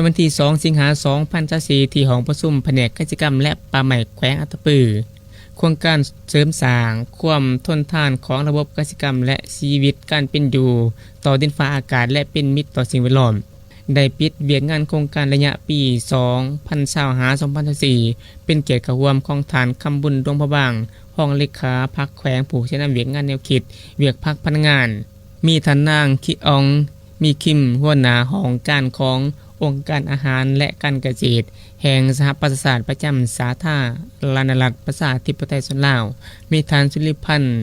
วันที่2 สิงหาคม 2024ที่ห้องประชุมแผนกกิจกรรมและป่าไม้แขวงอัตตปือโครงการเสริมสร้างความทนทานของระบบกสิกรรมและชีวิตการเป็นอยู่ต่อดินฟ้าอากาศและเป็นมิตรต่อสิ่งแวดล้อมได้ปิดเวียกงานโครงการระยะปี2025-2024เป็นเกียรติกับรวมของฐานคำบุญดวงพระบางห้องเลขาพักแขวงผู้ใช้นำเวียกงานแนวคิดเวียกพักพนักงานมีท่านนางคิอองมีคิมหัวหน้าห้องการขององค์การอาหารและการเกษตรแห่งสหประชาชาติประจำสาธารณรัฐประชาธิปไตยส่วนลาวมีท่านสุริพันธ์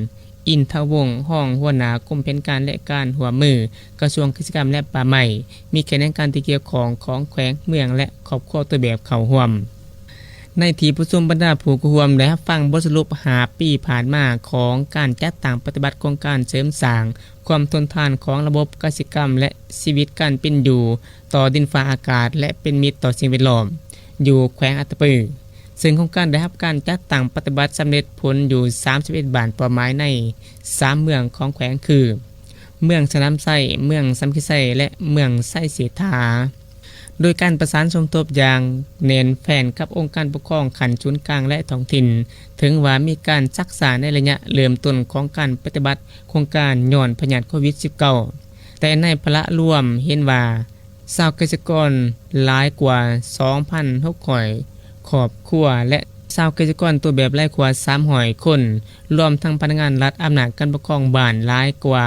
อินทวงศ์ห้องหัวหน้ากรมแผนการและการหัวมือกระทรวงกิจกรรมและป่าไม้มีแขนงการที่เกี่ยวของแขวงเมืองและครอบครัวตัวแบบเข้าร่วมในที่ประชุมบรรดาผู้ร่วมได้รับฟังบทสรุป5 ปีผ่านมาของการจัดตั้งปฏิบัติโครงการเสริมสร้างความทนทานของระบบกสิกรรมและชีวิตการเป็นอยู่ต่อดินฟ้าอากาศและเป็นมิตรต่อสิ่งแวดล้อมอยู่แขวงอัตตปือซึ่งโครงการได้รับการจัดตั้งปฏิบัติสำเร็จผลอยู่31บ้านเป้าหมายใน3เมืองของแขวงคือเมืองสนามไส้เมืองสัมขิไส้และเมืองไส้เสถาโดยการประสานสมทบอย่างเน้นแฟนกับองค์การปกครองขันศูนย์กลางและท้องถิ่นถึงว่ามีการศึกษาในระยะเริ่มต้นของการปฏิบัติโครงการย้อนพยาธิโควิด -19 แต่ในพละรวมเห็นว่าชาวเกษตรกรหลายกว่า 2,600 ครอบครัวและชาวเกษตรกรตัวแบบหลายกว่า300 คนรวมทั้งพนักงานรัฐอำนาจการปกครองบ้านหลายกว่า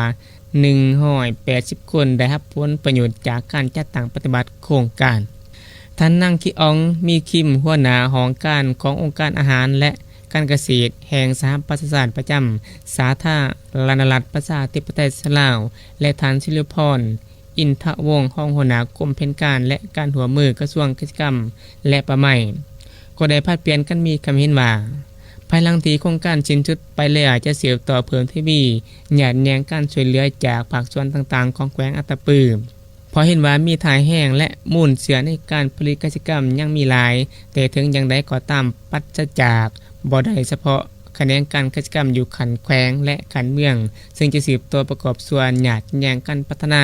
180 คนได้รับผลประโยชน์จากการจัดตั้งปฏิบัติโครงการท่านนางคิอองมีคิมหัวหน้าห้องการขององค์การอาหารและการเกษตรแห่งสหประชาชาติประจำสาธารณรัฐประชาธิปไตยลาวและท่านศิริพรอินทวงศ์ห้องหัวหน้ากรมแผนการและการหัวมือกระทรวงกิจกรรมและป่าไม้ก็ได้พัดเปลี่ยนกันมีคำเห็นว่าภายหลังที่โครงการสิ้นสุดไปแล้วจะเสียบต่อเพิ่มที่มีหยาดแยงการช่วยเหลือจากภาคส่วนต่างๆของแขวงอัตตปือเพราะเห็นว่ามีถ่ายแห้งและมูลเสือในการผลิตกิจกรรมยังมีหลายแต่ถึงอย่างใดก็ตามปัจจัยจากบ่ได้เฉพาะแขนงการกิจกรรมอยู่ขันแขวงและขันเมืองซึ่งจะสืบตัวประกอบส่วนหยาดแยงการพัฒนา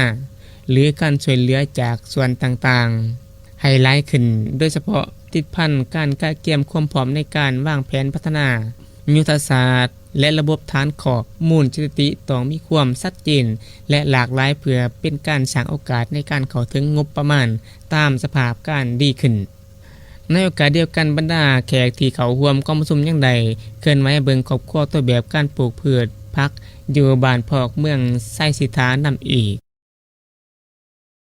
หรือการช่วยเหลือจากส่วนต่างๆให้หลายขึ้นโดยเฉพาะติดพันการกะเกียมความพร้อมในการวางแผนพัฒนายุทธศาสตร์และระบบฐานข้อมูลสถิติต้องมีความชัดเจนและหลากหลายเพื่อเป็นการสร้างโอกาสในการเข้าถึงงบประมาณตามสภาพการดีขึ้นในโอกาสเดียวกันบรรดาแขกที่เข้าร่วมกองประชุมอย่างใดเคลื่อนไหวเบิ่งครอบครัวตัวแบบการปลูกพืชผักอยู่บ้านพอกเมืองไส้สิทานำอีก